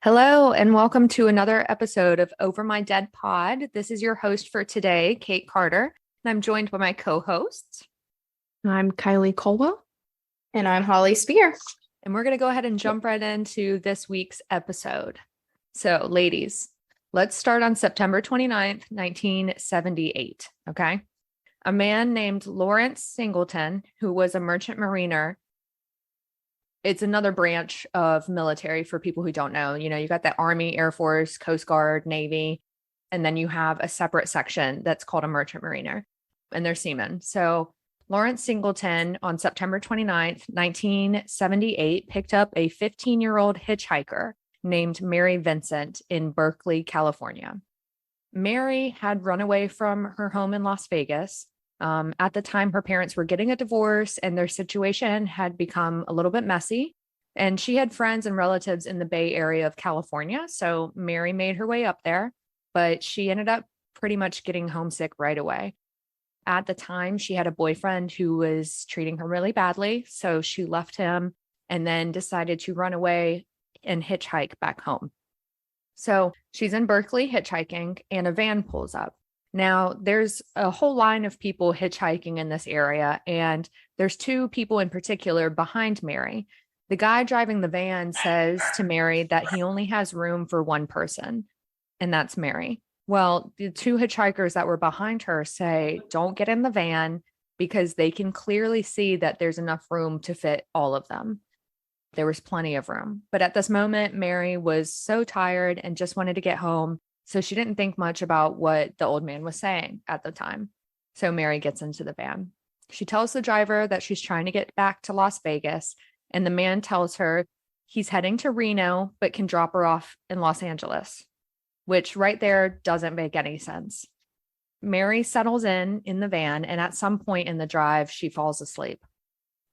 Hello, and welcome to another episode of Over My Dead Pod. This is your host for today, Kate Carter, and I'm joined by my co-hosts. I'm Kylie Colwell. And I'm Holly Spear. And we're going to go ahead and jump right into this week's episode. So, ladies, let's start on September 29th, 1978, okay? A man named Lawrence Singleton, who was a merchant mariner. It's another branch of military for people who don't know. You know, you got the Army, Air Force, Coast Guard, Navy, and then you have a separate section that's called a merchant mariner, and they're seamen. So Lawrence Singleton on September 29th, 1978, picked up a 15-year-old hitchhiker named Mary Vincent in Berkeley, California. Mary had run away from her home in Las Vegas. At the time, her parents were getting a divorce and their situation had become a little bit messy. And she had friends and relatives in the Bay Area of California. So Mary made her way up there, but she ended up pretty much getting homesick right away. At the time, she had a boyfriend who was treating her really badly. So she left him and then decided to run away and hitchhike back home. So she's in Berkeley hitchhiking and a van pulls up. Now, there's a whole line of people hitchhiking in this area, and there's two people in particular behind Mary. The guy driving the van says to Mary that he only has room for one person, and that's Mary. Well, the two hitchhikers that were behind her say, don't get in the van because they can clearly see that there's enough room to fit all of them. There was plenty of room. But at this moment, Mary was so tired and just wanted to get home. So she didn't think much about what the old man was saying at the time. So Mary gets into the van. She tells the driver that she's trying to get back to Las Vegas, and the man tells her he's heading to Reno, but can drop her off in Los Angeles, which right there doesn't make any sense. Mary settles in the van, and at some point in the drive, she falls asleep.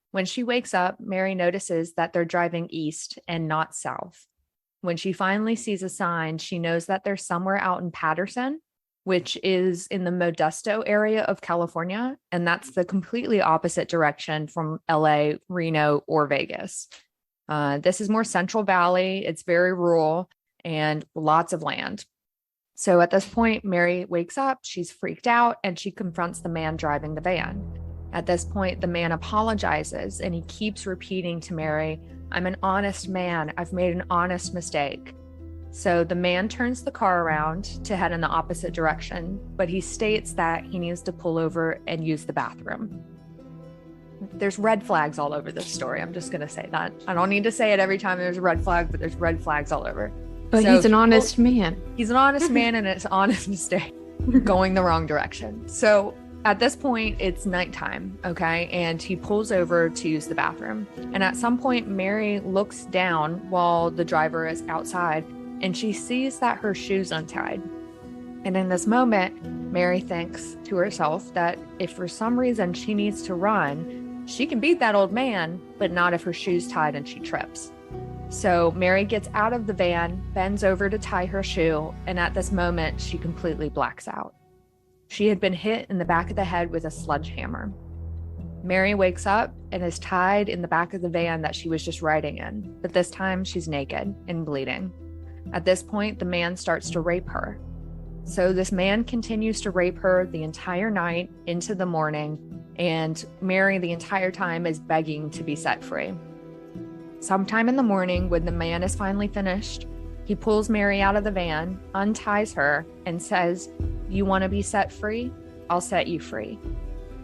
When she wakes up, Mary notices that they're driving east and not south. When she finally sees a sign, she knows that they're somewhere out in Patterson, which is in the Modesto area of California. And that's the completely opposite direction from LA, Reno, or Vegas. This is more Central Valley. It's very rural and lots of land. So at this point, Mary wakes up, she's freaked out, and she confronts the man driving the van. At this point, the man apologizes and he keeps repeating to Mary, I'm an honest man. I've made an honest mistake. So the man turns the car around to head in the opposite direction, but he states that he needs to pull over and use the bathroom. There's red flags all over this story. I'm just going to say that. I don't need to say it every time there's a red flag, but there's red flags all over. But so he's an honest man. He's an honest man, and it's an honest mistake going the wrong direction. So at this point, it's nighttime, okay? And he pulls over to use the bathroom. And at some point, Mary looks down while the driver is outside, and she sees that her shoe's untied. And in this moment, Mary thinks to herself that if for some reason she needs to run, she can beat that old man, but not if her shoe's tied and she trips. So Mary gets out of the van, bends over to tie her shoe, and at this moment, she completely blacks out. She had been hit in the back of the head with a sledgehammer. Mary wakes up and is tied in the back of the van that she was just riding in, but this time she's naked and bleeding. At this point, the man starts to rape her. So this man continues to rape her the entire night into the morning, and Mary the entire time is begging to be set free. Sometime in the morning, when the man is finally finished, he pulls Mary out of the van, unties her, and says, you want to be set free? I'll set you free.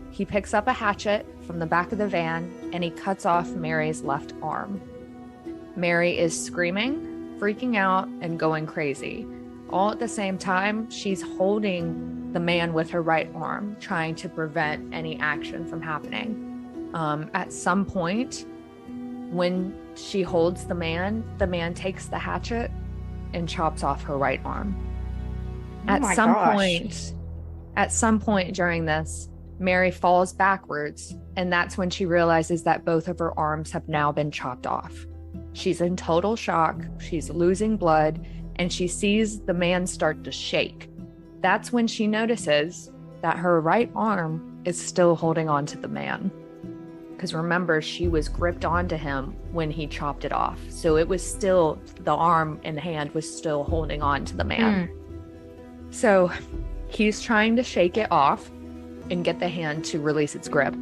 He picks up a hatchet from the back of the van and he cuts off Mary's left arm. Mary is screaming, freaking out, and going crazy. All at the same time, she's holding the man with her right arm, trying to prevent any action from happening. At some point, when she holds the man takes the hatchet and chops off her right arm. At some point during this, Mary falls backwards, and that's when she realizes that both of her arms have now been chopped off. She's in total shock, she's losing blood, and she sees the man start to shake. That's when she notices that her right arm is still holding on to the man. because remember, she was gripped onto him when he chopped it off. So it was still, the arm and hand was still holding on to the man. So he's trying to shake it off and get the hand to release its grip.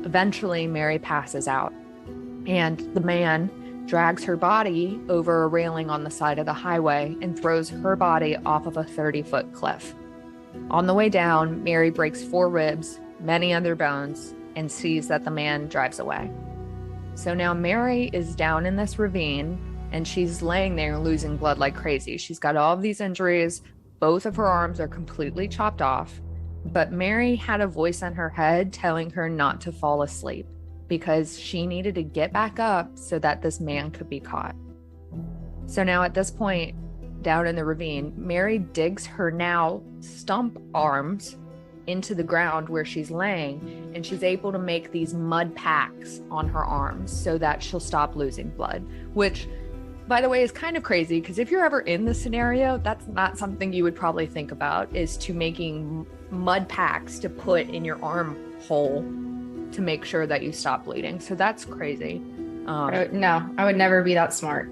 Eventually, Mary passes out, and the man drags her body over a railing on the side of the highway and throws her body off of a 30-foot cliff. On the way down, Mary breaks 4 ribs, many other bones, and sees that the man drives away. So now Mary is down in this ravine, and she's laying there losing blood like crazy. She's got all of these injuries. Both of her arms are completely chopped off. But Mary had a voice in her head telling her not to fall asleep because she needed to get back up so that this man could be caught. So now at this point, down in the ravine, Mary digs her now stump arms into the ground where she's laying, and she's able to make these mud packs on her arms so that she'll stop losing blood, which, by the way, is kind of crazy because if you're ever in this scenario, that's not something you would probably think about, is to making mud packs to put in your armhole to make sure that you stop bleeding. So that's crazy. No, I would never be that smart.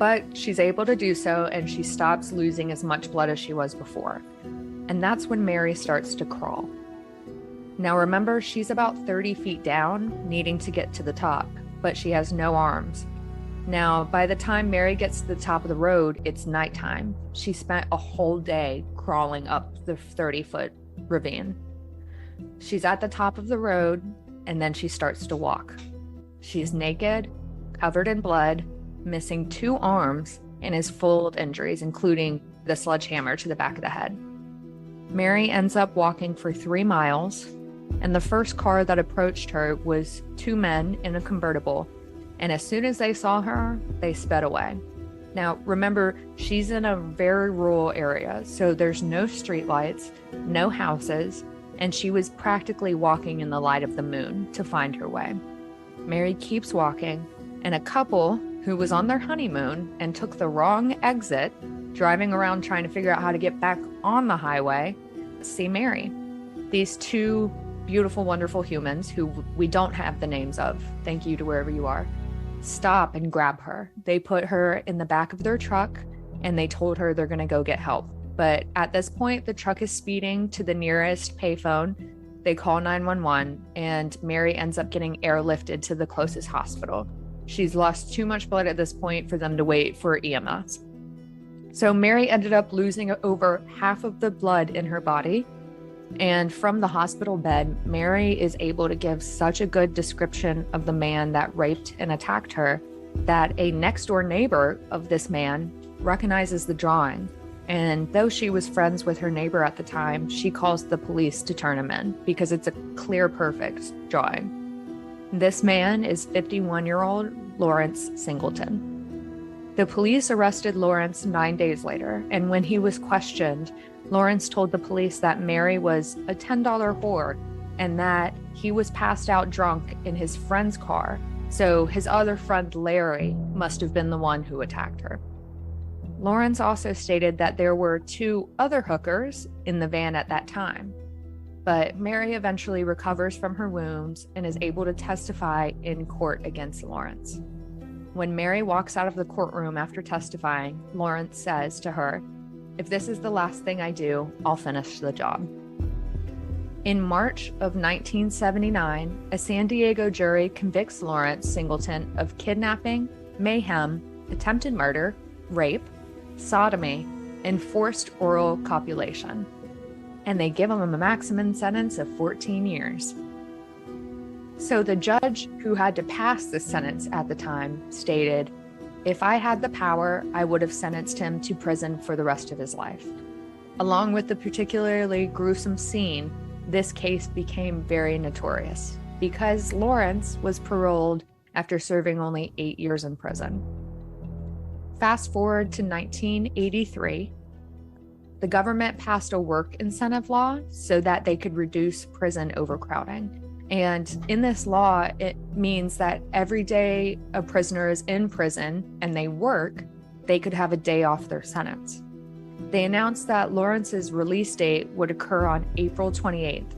But she's able to do so, and she stops losing as much blood as she was before. And that's when Mary starts to crawl. Now remember, she's about 30 feet down, needing to get to the top, but she has no arms. Now, by the time Mary gets to the top of the road, it's nighttime. She spent a whole day crawling up the 30-foot ravine. She's at the top of the road, and then she starts to walk. She's naked, covered in blood, missing 2 arms, and is full of injuries, including the sledgehammer to the back of the head. Mary ends up walking for 3 miles, and the first car that approached her was 2 men in a convertible, and as soon as they saw her, they sped away. Now, remember, she's in a very rural area, so there's no streetlights, no houses, and she was practically walking in the light of the moon to find her way. Mary keeps walking, and a couple who was on their honeymoon and took the wrong exit, driving around trying to figure out how to get back on the highway, see Mary. These 2 beautiful, wonderful humans who we don't have the names of, thank you to wherever you are, stop and grab her. They put her in the back of their truck, and they told her they're going to go get help. But at this point, the truck is speeding to the nearest payphone. They call 911, and Mary ends up getting airlifted to the closest hospital. She's lost too much blood at this point for them to wait for EMS. So Mary ended up losing over half of the blood in her body. And from the hospital bed, Mary is able to give such a good description of the man that raped and attacked her that a next door neighbor of this man recognizes the drawing. And though she was friends with her neighbor at the time, she calls the police to turn him in because it's a clear, perfect drawing. This man is 51-year-old Lawrence Singleton. The police arrested Lawrence 9 days later, and when he was questioned, Lawrence told the police that Mary was a $10 whore and that he was passed out drunk in his friend's car, so his other friend Larry must have been the one who attacked her. Lawrence also stated that there were 2 other hookers in the van at that time, but Mary eventually recovers from her wounds and is able to testify in court against Lawrence. When Mary walks out of the courtroom after testifying, Lawrence says to her, "If this is the last thing I do, I'll finish the job." In March of 1979, a San Diego jury convicts Lawrence Singleton of kidnapping, mayhem, attempted murder, rape, sodomy, and forced oral copulation. And they give him a maximum sentence of 14 years. So the judge who had to pass this sentence at the time stated, "If I had the power, I would have sentenced him to prison for the rest of his life." Along with the particularly gruesome scene, this case became very notorious because Lawrence was paroled after serving only 8 years in prison. Fast forward to 1983, the government passed a work incentive law so that they could reduce prison overcrowding. And in this law, it means that every day a prisoner is in prison and they work, they could have a day off their sentence. They announced that Lawrence's release date would occur on April 28th.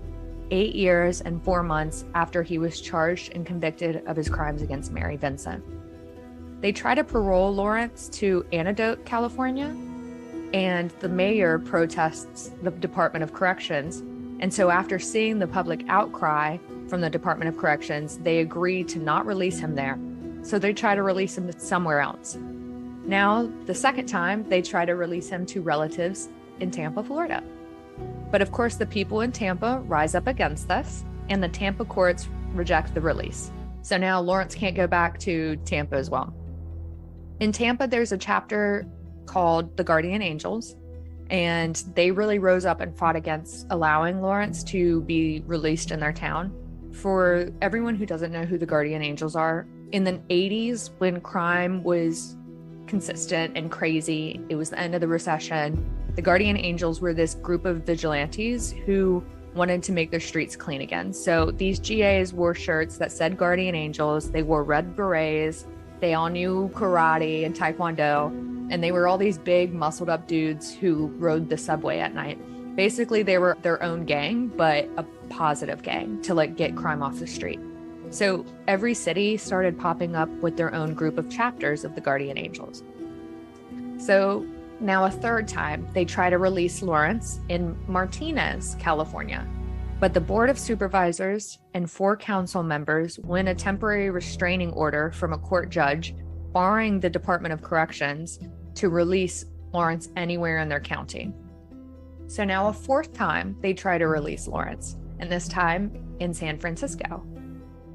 8 years and 4 months after he was charged and convicted of his crimes against Mary Vincent. They try to parole Lawrence to Antidote, California, and the mayor protests the Department of Corrections. And so after seeing the public outcry from the Department of Corrections, they agree to not release him there. So they try to release him somewhere else. Now, the second time, they try to release him to relatives in Tampa, Florida. But of course, the people in Tampa rise up against this, and the Tampa courts reject the release. So now Lawrence can't go back to Tampa as well. In Tampa, there's a chapter called the Guardian Angels, and they really rose up and fought against allowing Lawrence to be released in their town. For everyone who doesn't know who the Guardian Angels are, in the 80s, when crime was consistent and crazy, it was the end of the recession, the Guardian Angels were this group of vigilantes who wanted to make their streets clean again. So these GAs wore shirts that said Guardian Angels, they wore red berets, they all knew karate and taekwondo, and they were all these big muscled up dudes who rode the subway at night. Basically, they were their own gang, but a positive gang to get crime off the street. So every city started popping up with their own group of chapters of the Guardian Angels. So now a third time, they try to release Lawrence in Martinez, California. But the Board of Supervisors and 4 council members win a temporary restraining order from a court judge, barring the Department of Corrections to release Lawrence anywhere in their county. So now a fourth time, they try to release Lawrence, and this time in San Francisco.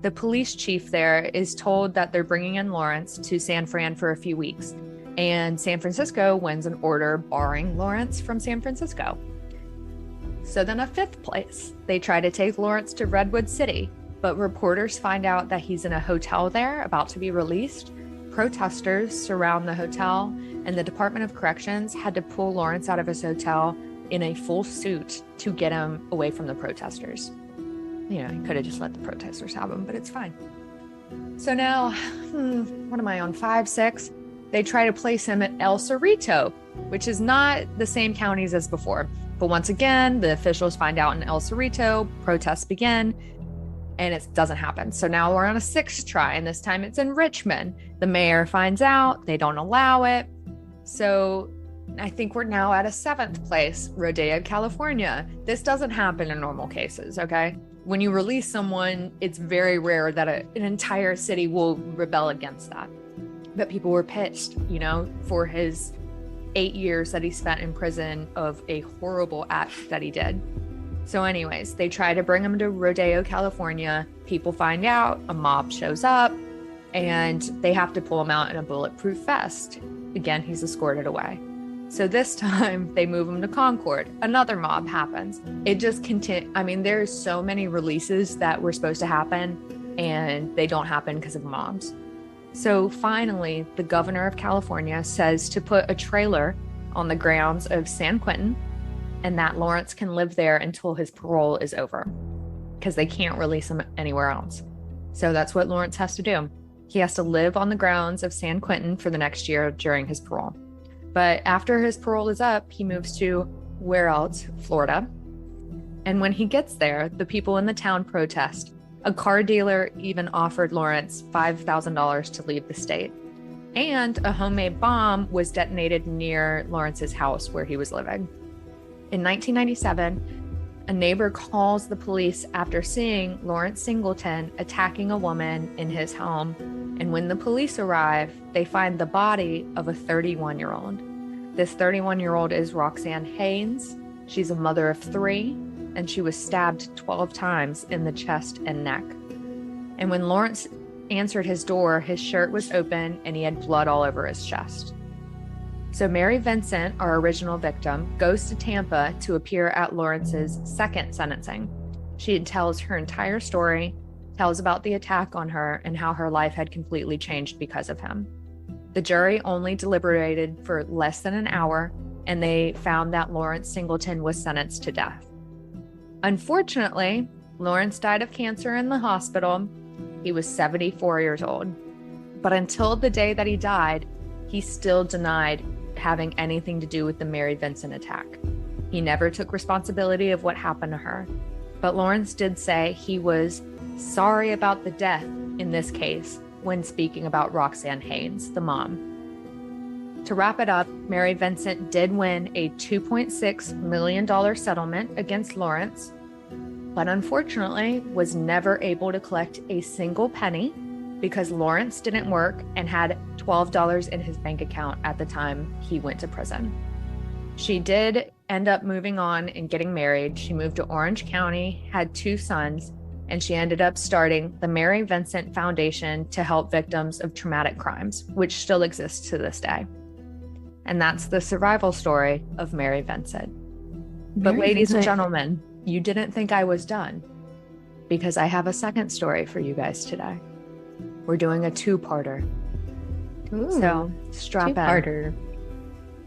The police chief there is told that they're bringing in Lawrence to San Fran for a few weeks, and San Francisco wins an order barring Lawrence from San Francisco. So then a fifth place, they try to take Lawrence to Redwood City, but reporters find out that he's in a hotel there about to be released. Protesters surround the hotel, and the Department of Corrections had to pull Lawrence out of his hotel in a full suit to get him away from the protesters. He could have just let the protesters have him, but it's fine. So now, what am I on, 5, 6? They try to place him at El Cerrito, which is not the same counties as before. But once again, the officials find out in El Cerrito, protests begin, and it doesn't happen. So now we're on a 6th try, and this time it's in Richmond. The mayor finds out, they don't allow it. So I think we're now at a 7th place, Rodeo, California. This doesn't happen in normal cases, okay? When you release someone, it's very rare that an entire city will rebel against that. But people were pissed, for his 8 years that he spent in prison of a horrible act that he did. So anyways, they try to bring him to Rodeo, California. People find out, a mob shows up, and they have to pull him out in a bulletproof vest. Again, he's escorted away. So this time they move him to Concord. Another mob happens. It just continues. There's so many releases that were supposed to happen, and they don't happen because of mobs. So finally, the governor of California says to put a trailer on the grounds of San Quentin, and that Lawrence can live there until his parole is over, because they can't release him anywhere else. So that's what Lawrence has to do. He has to live on the grounds of San Quentin for the next year during his parole. But after his parole is up, he moves to where else? Florida. And when he gets there, the people in the town protest. A car dealer even offered Lawrence $5,000 to leave the state. And a homemade bomb was detonated near Lawrence's house where he was living. In 1997, a neighbor calls the police after seeing Lawrence Singleton attacking a woman in his home. And when the police arrive, they find the body of a 31-year-old. This 31-year-old is Roxanne Haynes. She's a mother of 3. And she was stabbed 12 times in the chest and neck. And when Lawrence answered his door, his shirt was open and he had blood all over his chest. So Mary Vincent, our original victim, goes to Tampa to appear at Lawrence's second sentencing. She tells her entire story, tells about the attack on her and how her life had completely changed because of him. The jury only deliberated for less than an hour, and they found that Lawrence Singleton was sentenced to death. Unfortunately, Lawrence died of cancer in the hospital. He was 74 years old. But until the day that he died, he still denied having anything to do with the Mary Vincent attack. He never took responsibility of what happened to her. But Lawrence did say he was sorry about the death in this case when speaking about Roxanne Haynes, the mom. To wrap it up, Mary Vincent did win a $2.6 million settlement against Lawrence, but unfortunately was never able to collect a single penny because Lawrence didn't work and had $12 in his bank account at the time he went to prison. She did end up moving on and getting married. She moved to Orange County, had 2 sons, and she ended up starting the Mary Vincent Foundation to help victims of traumatic crimes, which still exists to this day. And that's the survival story of Mary Vincent. But ladies and gentlemen, you didn't think I was done, because I have a second story for you guys today. We're doing a 2-parter. Ooh, so strap in. 2-parter.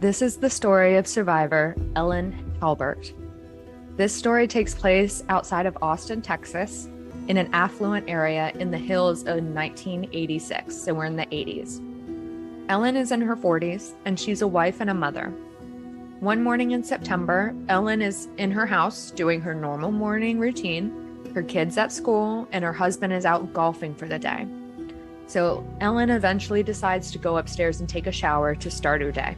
This is the story of survivor Ellen Halbert. This story takes place outside of Austin, Texas, in an affluent area in the hills of 1986. So we're in the 80s. Ellen is in her 40s, and she's a wife and a mother. One morning in September, Ellen is in her house doing her normal morning routine. Her kid's at school, and her husband is out golfing for the day. So Ellen eventually decides to go upstairs and take a shower to start her day.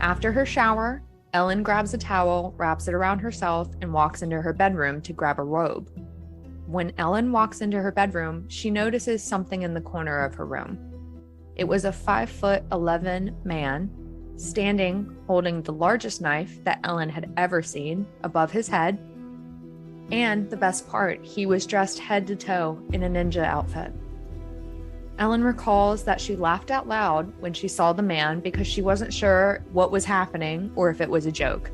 After her shower, Ellen grabs a towel, wraps it around herself, and walks into her bedroom to grab a robe. When Ellen walks into her bedroom, she notices something in the corner of her room. It was a 5'11" man standing holding the largest knife that Ellen had ever seen above his head. And the best part, he was dressed head to toe in a ninja outfit. Ellen recalls that she laughed out loud when she saw the man because she wasn't sure what was happening or if it was a joke.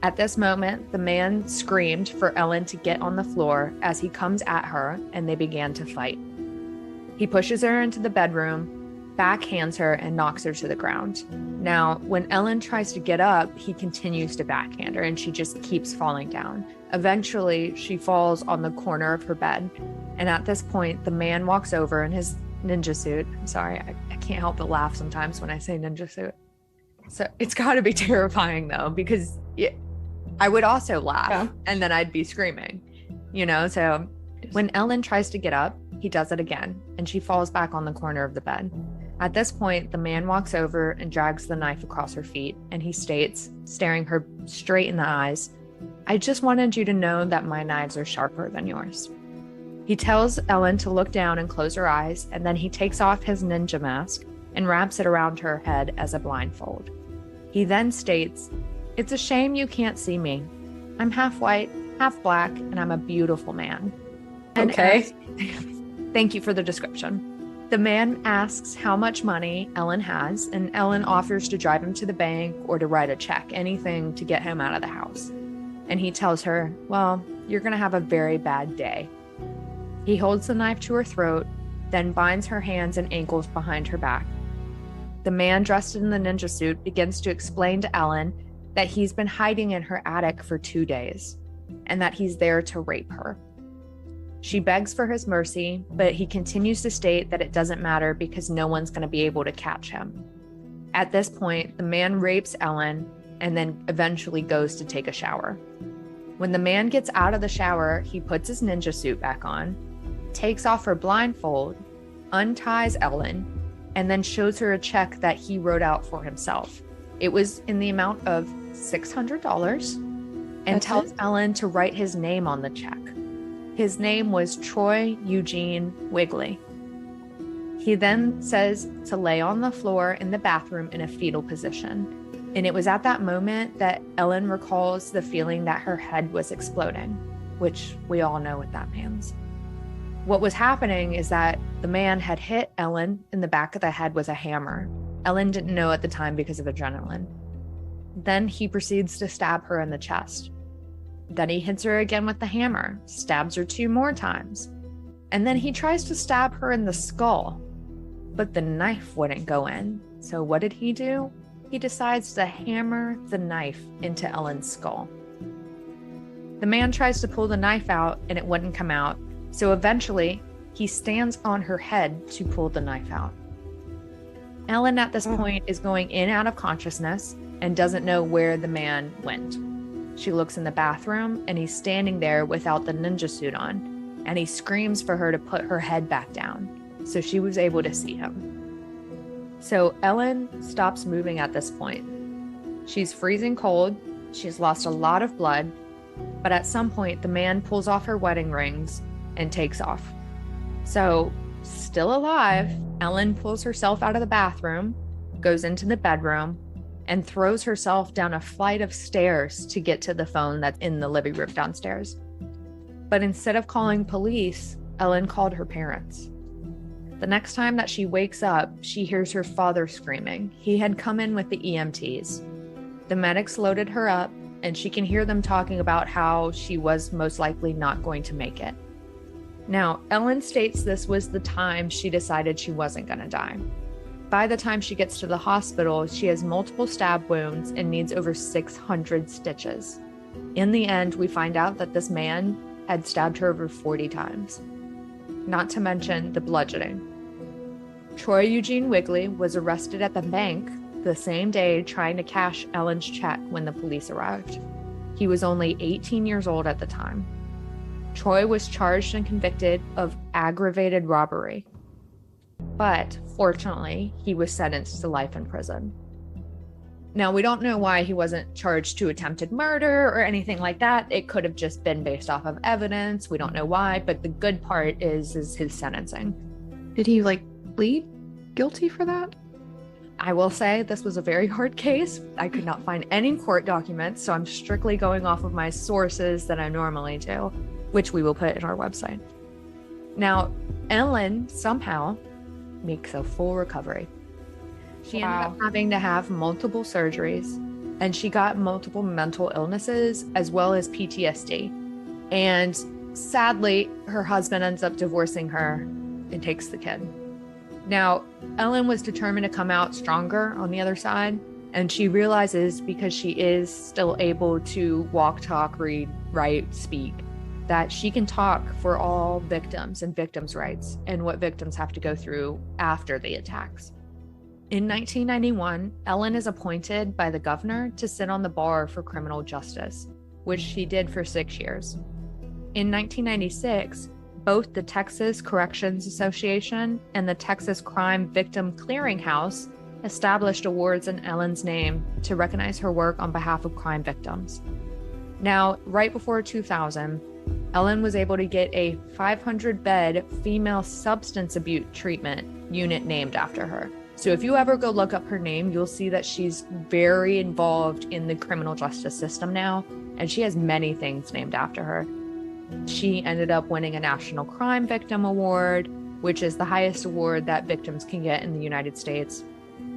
At this moment, the man screamed for Ellen to get on the floor as he comes at her, and they began to fight. He pushes her into the bedroom, backhands her, and knocks her to the ground. Now, when Ellen tries to get up, he continues to backhand her, and she just keeps falling down. Eventually, she falls on the corner of her bed, and at this point, the man walks over in his ninja suit. I'm sorry, I can't help but laugh sometimes when I say ninja suit. So it's got to be terrifying, though, because I would also laugh, and then I'd be screaming, So when Ellen tries to get up, he does it again, and she falls back on the corner of the bed. At this point, the man walks over and drags the knife across her feet, and he states, staring her straight in the eyes, "I just wanted you to know that my knives are sharper than yours." He tells Ellen to look down and close her eyes, and then he takes off his ninja mask and wraps it around her head as a blindfold. He then states, "It's a shame you can't see me. I'm half white, half black, and I'm a beautiful man." Okay. Thank you for the description. The man asks how much money Ellen has, and Ellen offers to drive him to the bank or to write a check, anything to get him out of the house. And he tells her, "Well, you're going to have a very bad day." He holds the knife to her throat, then binds her hands and ankles behind her back. The man dressed in the ninja suit begins to explain to Ellen that he's been hiding in her attic for 2 days, and that he's there to rape her. She begs for his mercy, but he continues to state that it doesn't matter because no one's going to be able to catch him. At this point, the man rapes Ellen and then eventually goes to take a shower. When the man gets out of the shower, he puts his ninja suit back on, takes off her blindfold, unties Ellen, and then shows her a check that he wrote out for himself. It was in the amount of $600, and tells Ellen to write his name on the check. His name was Troy Eugene Wigley. He then says to lay on the floor in the bathroom in a fetal position. And it was at that moment that Ellen recalls the feeling that her head was exploding, which we all know what that means. What was happening is that the man had hit Ellen in the back of the head with a hammer. Ellen didn't know at the time because of adrenaline. Then he proceeds to stab her in the chest. Then he hits her again with the hammer, stabs her 2 more times. And then he tries to stab her in the skull, but the knife wouldn't go in. So what did he do? He decides to hammer the knife into Ellen's skull. The man tries to pull the knife out and it wouldn't come out. So eventually he stands on her head to pull the knife out. Ellen at this point is going in and out of consciousness and doesn't know where the man went. She looks in the bathroom and he's standing there without the ninja suit on, and he screams for her to put her head back down. So she was able to see him. So Ellen stops moving at this point. She's freezing cold. She's lost a lot of blood, but at some point the man pulls off her wedding rings and takes off. So, still alive, Ellen pulls herself out of the bathroom, goes into the bedroom, and throws herself down a flight of stairs to get to the phone that's in the living room downstairs. But instead of calling police, Ellen called her parents. The next time that she wakes up, she hears her father screaming. He had come in with the EMTs. The medics loaded her up, and she can hear them talking about how she was most likely not going to make it. Now, Ellen states this was the time she decided she wasn't going to die. By the time she gets to the hospital, she has multiple stab wounds and needs over 600 stitches. In the end, we find out that this man had stabbed her over 40 times. Not to mention the bludgeoning. Troy Eugene Wigley was arrested at the bank the same day trying to cash Ellen's check when the police arrived. He was only 18 years old at the time. Troy was charged and convicted of aggravated robbery, but fortunately, he was sentenced to life in prison. Now, we don't know why he wasn't charged to attempted murder or anything like that. It could have just been based off of evidence. We don't know why, but the good part is his sentencing. Did he plead guilty for that? I will say this was a very hard case. I could not find any court documents, so I'm strictly going off of my sources that I normally do, which we will put in our website. Now, Ellen somehow makes a full recovery. She ended up having to have multiple surgeries, and she got multiple mental illnesses as well as PTSD. And sadly, her husband ends up divorcing her and takes the kid. Now, Ellen was determined to come out stronger on the other side, and she realizes because she is still able to walk, talk, read, write, speak, that she can talk for all victims and victims' rights and what victims have to go through after the attacks. In 1991, Ellen is appointed by the governor to sit on the bar for criminal justice, which she did for 6 years. In 1996, both the Texas Corrections Association and the Texas Crime Victim Clearinghouse established awards in Ellen's name to recognize her work on behalf of crime victims. Now, right before 2000, Ellen was able to get a 500-bed female substance abuse treatment unit named after her. So if you ever go look up her name, you'll see that she's very involved in the criminal justice system now, and she has many things named after her. She ended up winning a National Crime Victim Award, which is the highest award that victims can get in the United States.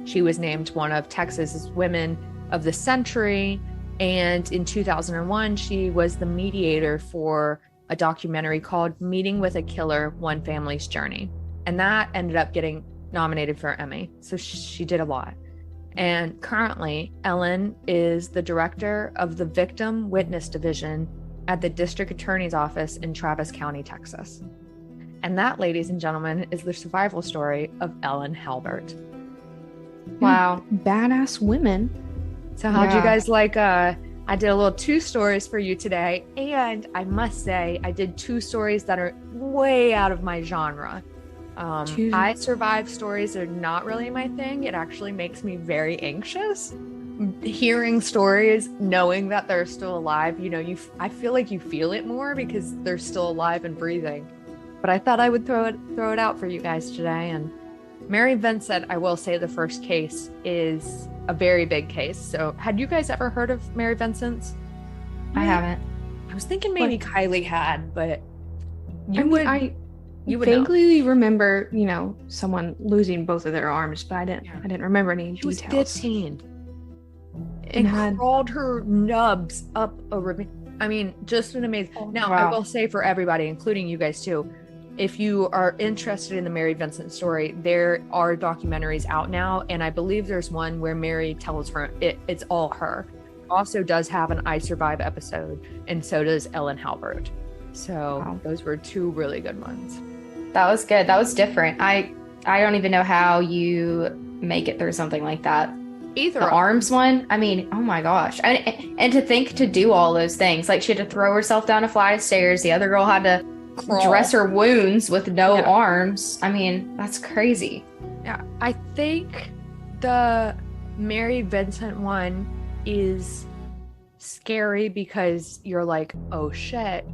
She was named one of Texas's Women of the Century, and in 2001, she was the mediator for a documentary called Meeting with a Killer, One Family's Journey. And that ended up getting nominated for an Emmy. So she did a lot. And currently, Ellen is the director of the Victim Witness Division at the District Attorney's Office in Travis County, Texas. And that, ladies and gentlemen, is the survival story of Ellen Halbert. Wow. Badass women. So how'd you guys like, I did a little 2 stories for you today, and I must say I did 2 stories that are way out of my genre. I survive stories are not really my thing. It actually makes me very anxious. Hearing stories, knowing that they're still alive, I feel like you feel it more because they're still alive and breathing. But I thought I would throw it out for you guys today. And Mary Vincent, I will say the first case is a very big case. So had you guys ever heard of Mary Vincent's? I haven't. I was thinking maybe Kylie had, but you would vaguely remember, someone losing both of their arms, but I didn't remember any details. She was 15 and crawled her nubs up over. I mean, just an amazing. Now, I will say for everybody, including you guys too, if you are interested in the Mary Vincent story, there are documentaries out now, and I believe there's one where Mary tells her it's all her. Also does have an I Survive episode, and so does Ellen Halbert. So those were 2 really good ones. That was good. That was different. I don't even know how you make it through something like that. Either The of arms one, I mean, oh my gosh. And to think to do all those things, like she had to throw herself down a flight of stairs. The other girl had to Crawl. dress her wounds with no Yeah. arms. I mean, that's crazy. Yeah, I think the Mary Vincent one is scary because you're like, oh shit,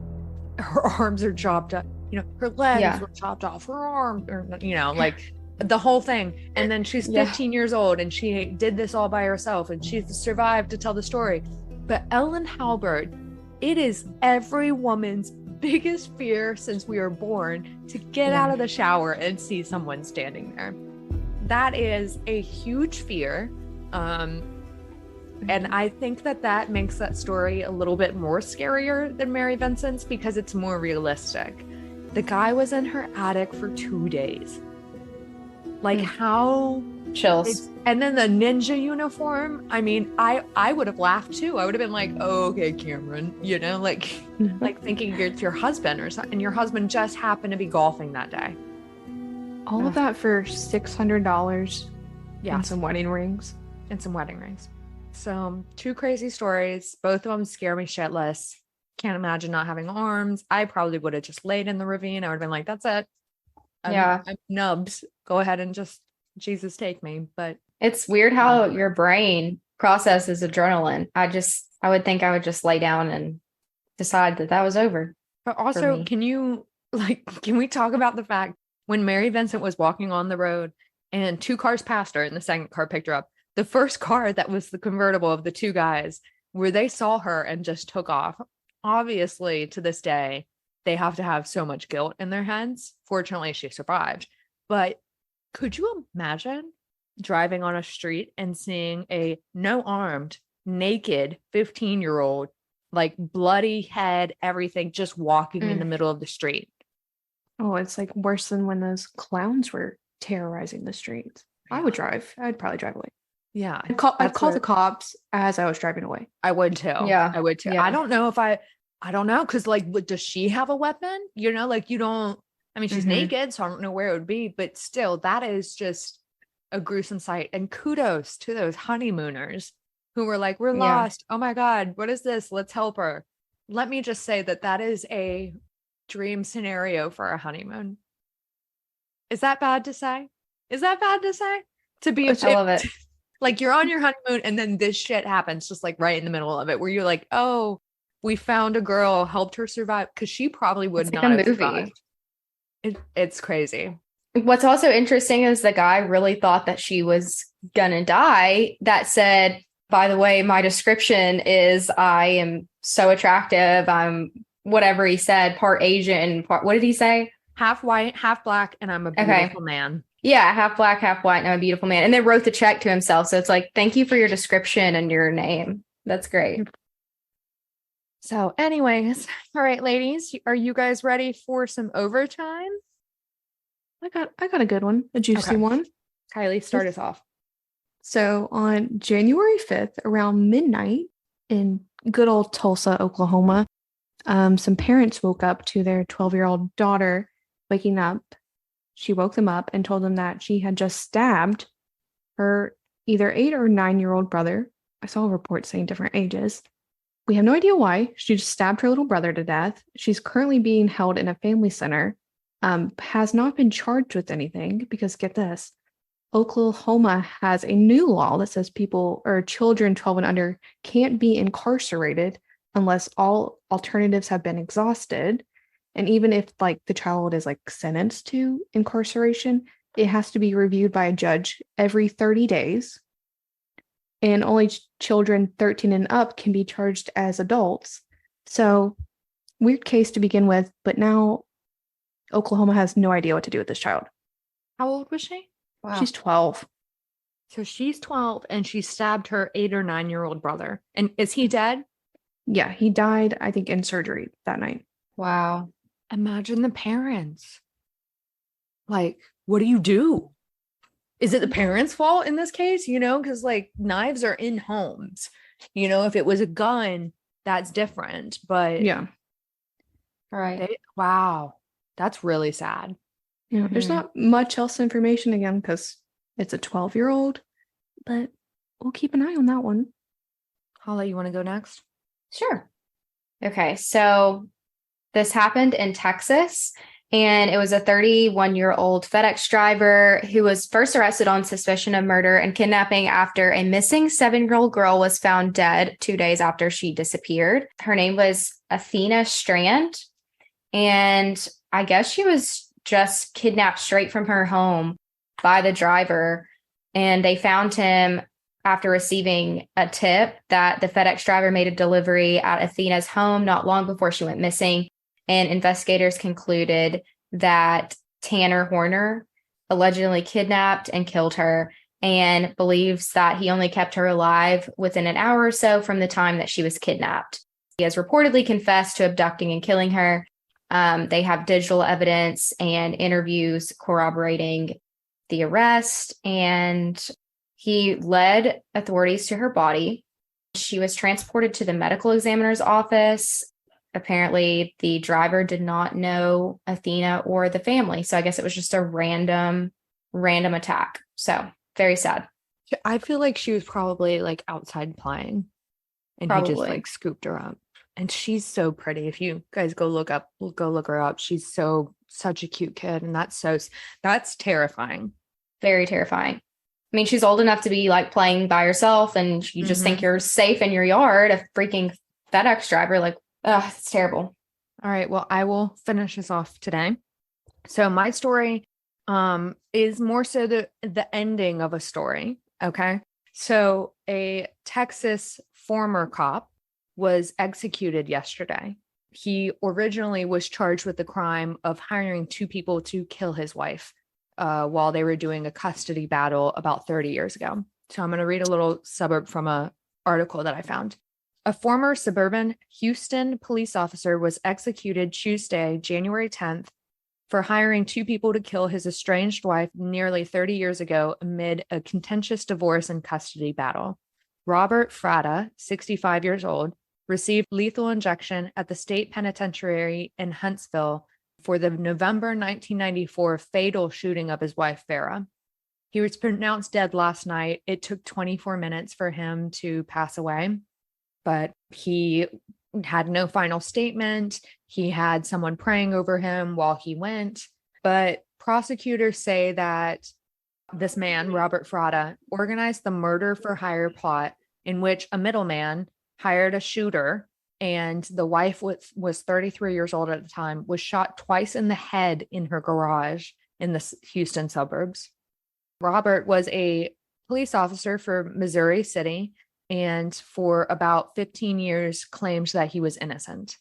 her arms are chopped up. You know, her legs Yeah. were chopped off, her arm, or, you know, like the whole thing. And then she's Yeah. 15 years old and she did this all by herself and she's survived to tell the story. But Ellen Halbert, it is every woman's biggest fear since we were born to get Yeah. out of the shower and see someone standing there. That is a huge fear. And I think that makes that story a little bit more scarier than Mary Vincent's because it's more realistic. The guy was in her attic for 2 days. Like how Chills. and then the ninja uniform. I mean, I would have laughed too. I would have been like, "Oh, okay, Cameron," you know, like thinking it's your husband or something. And your husband just happened to be golfing that day. All of that for $600 Yeah, and some wedding rings. and some wedding rings. So 2 crazy stories. Both of them scare me shitless. Can't imagine not having arms. I probably would have just laid in the ravine. I would have been like, "That's it. Yeah. I'm nubs. Go ahead and just Jesus take me." But It's weird how your brain processes adrenaline. I would think I would just lay down and decide that was over. also, me. can we talk about the fact when Mary Vincent was walking on the road and 2 cars passed her and the second car picked her up, the first car that was the convertible of the 2 guys where they saw her and just took off. Obviously, to this day, they have to have so much guilt in their heads. Fortunately, she survived. But could you imagine driving on a street and seeing a no armed, naked 15-year-old, like bloody head, everything, just walking in the middle of the street? Oh, it's like worse than when those clowns were terrorizing the streets. I would drive. I'd probably drive away. Yeah. I'd call That's the where- cops as I was driving away. I would too. Yeah. I would too. Yeah. I don't know if I don't know. Cause like, does she have a weapon? You know, like you don't, I mean, she's Mhm. naked, so I don't know where it would be, but still, that is just a gruesome sight. And kudos to those honeymooners who were like, we're Yeah. lost. Oh my God, what is this? Let's help her. Let me just say that is a dream scenario for a honeymoon. Is that bad to say? Is that bad to say? To be I love it. like you're on your honeymoon and then this shit happens just like right in the middle of it where you're like, oh, we found a girl, helped her survive, because she probably would It's not like a have movie. survived. It's crazy. What's also interesting is the guy really thought that she was gonna die. That said, by the way, my description is I am so attractive. I'm whatever he said, part Asian, what did he say? Half white, half black, and I'm a beautiful man. Yeah, half black, half white, and I'm a beautiful man. And then wrote the check to himself. So it's like, thank you for your description and your name. That's great. So, anyways, all right, ladies, are you guys ready for some overtime? I got a good one, a juicy Okay. one. Kylie, start us off. So on January 5th, around midnight in good old Tulsa, Oklahoma, some parents woke up to their 12-year-old daughter waking up. She woke them up and told them that she had just stabbed her either 8 or 9-year-old brother. I saw reports saying different ages. We have no idea why. She just stabbed her little brother to death. She's currently being held in a family center. Has not been charged with anything because get this, Oklahoma has a new law that says people or children 12 and under can't be incarcerated unless all alternatives have been exhausted. And even if like the child is like sentenced to incarceration, it has to be reviewed by a judge every 30 days. And only children 13 and up can be charged as adults. So weird case to begin with, but now Oklahoma has no idea what to do with this child. How old was she? Wow. She's 12. So she's 12 and she stabbed her 8 or 9-year-old brother. And is he dead? Yeah, he died, I think, in surgery that night. Wow. Imagine the parents. Like, what do you do? Is it the parents' fault in this case? You know, because like knives are in homes. You know, if it was a gun, that's different. But Yeah. All right. wow, that's really sad. Yeah, there's Mhm. not much else information again because it's a 12-year-old, but we'll keep an eye on that one. Holly, you want to go next? Sure. Okay, so this happened in Texas, and it was a 31-year-old FedEx driver who was first arrested on suspicion of murder and kidnapping after a missing 7-year-old girl was found dead 2 days after she disappeared. Her name was Athena Strand, and I guess she was just kidnapped straight from her home by the driver, and they found him after receiving a tip that the FedEx driver made a delivery at Athena's home not long before she went missing. And investigators concluded that Tanner Horner allegedly kidnapped and killed her, and believes that he only kept her alive within an hour or so from the time that she was kidnapped. He has reportedly confessed to abducting and killing her. They have digital evidence and interviews corroborating the arrest, and he led authorities to her body. She was transported to the medical examiner's office. Apparently, the driver did not know Athena or the family. So I guess it was just a random attack. So very sad. I feel like she was probably like outside playing and he just like scooped her up. And she's so pretty. If you guys go look her up. She's such a cute kid. And that's terrifying. Very terrifying. I mean, she's old enough to be like playing by herself, and you just think you're safe in your yard. A freaking FedEx driver, like, oh, it's terrible. All right. Well, I will finish this off today. So my story is more so the ending of a story. Okay. So a Texas former cop was executed yesterday. He originally was charged with the crime of hiring 2 people to kill his wife while they were doing a custody battle about 30 years ago. So I'm going to read a little suburb from an article that I found. A former suburban Houston police officer was executed Tuesday, January 10th, for hiring 2 people to kill his estranged wife nearly 30 years ago amid a contentious divorce and custody battle. Robert Fratta, 65 years old, received lethal injection at the state penitentiary in Huntsville for the November 1994 fatal shooting of his wife, Vera. He was pronounced dead last night. It took 24 minutes for him to pass away, but he had no final statement. He had someone praying over him while he went. But prosecutors say that this man, Robert Fratta, organized the murder for hire plot in which a middleman hired a shooter, and the wife was 33 years old at the time, was shot twice in the head in her garage in the Houston suburbs. Robert was a police officer for Missouri City, and for about 15 years claimed that he was innocent.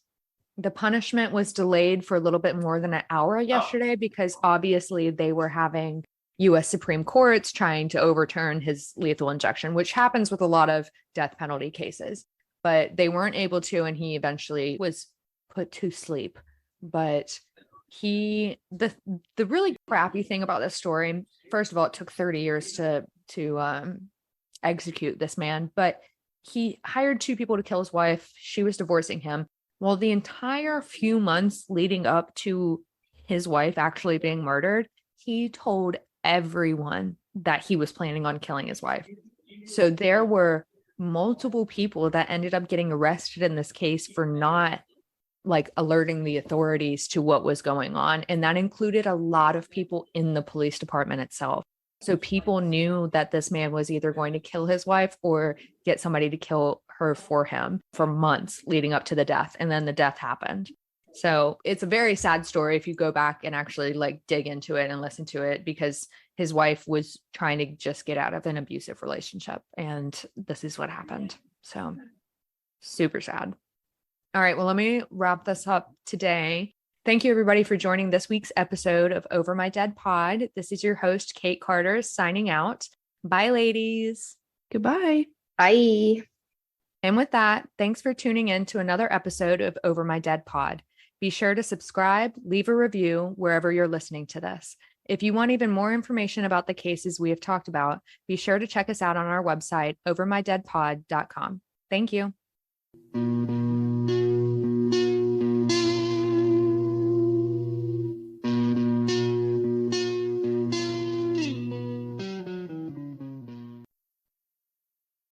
The punishment was delayed for a little bit more than an hour yesterday because obviously they were having U.S. Supreme Courts trying to overturn his lethal injection, which happens with a lot of death penalty cases. But they weren't able to, and he eventually was put to sleep. But the really crappy thing about this story, first of all, it took 30 years to execute this man, but he hired 2 people to kill his wife. She was divorcing him. Well, the entire few months leading up to his wife actually being murdered, he told everyone that he was planning on killing his wife. So there were multiple people that ended up getting arrested in this case for not like alerting the authorities to what was going on. And that included a lot of people in the police department itself. So people knew that this man was either going to kill his wife or get somebody to kill her for him for months leading up to the death. And then the death happened. So it's a very sad story if you go back and actually like dig into it and listen to it, because his wife was trying to just get out of an abusive relationship. And this is what happened. So super sad. All right. Well, let me wrap this up today. Thank you, everybody, for joining this week's episode of Over My Dead Pod. This is your host, Kate Carter, signing out. Bye, ladies. Goodbye. Bye. And with that, thanks for tuning in to another episode of Over My Dead Pod. Be sure to subscribe, leave a review wherever you're listening to this. If you want even more information about the cases we have talked about, be sure to check us out on our website, overmydeadpod.com. Thank you.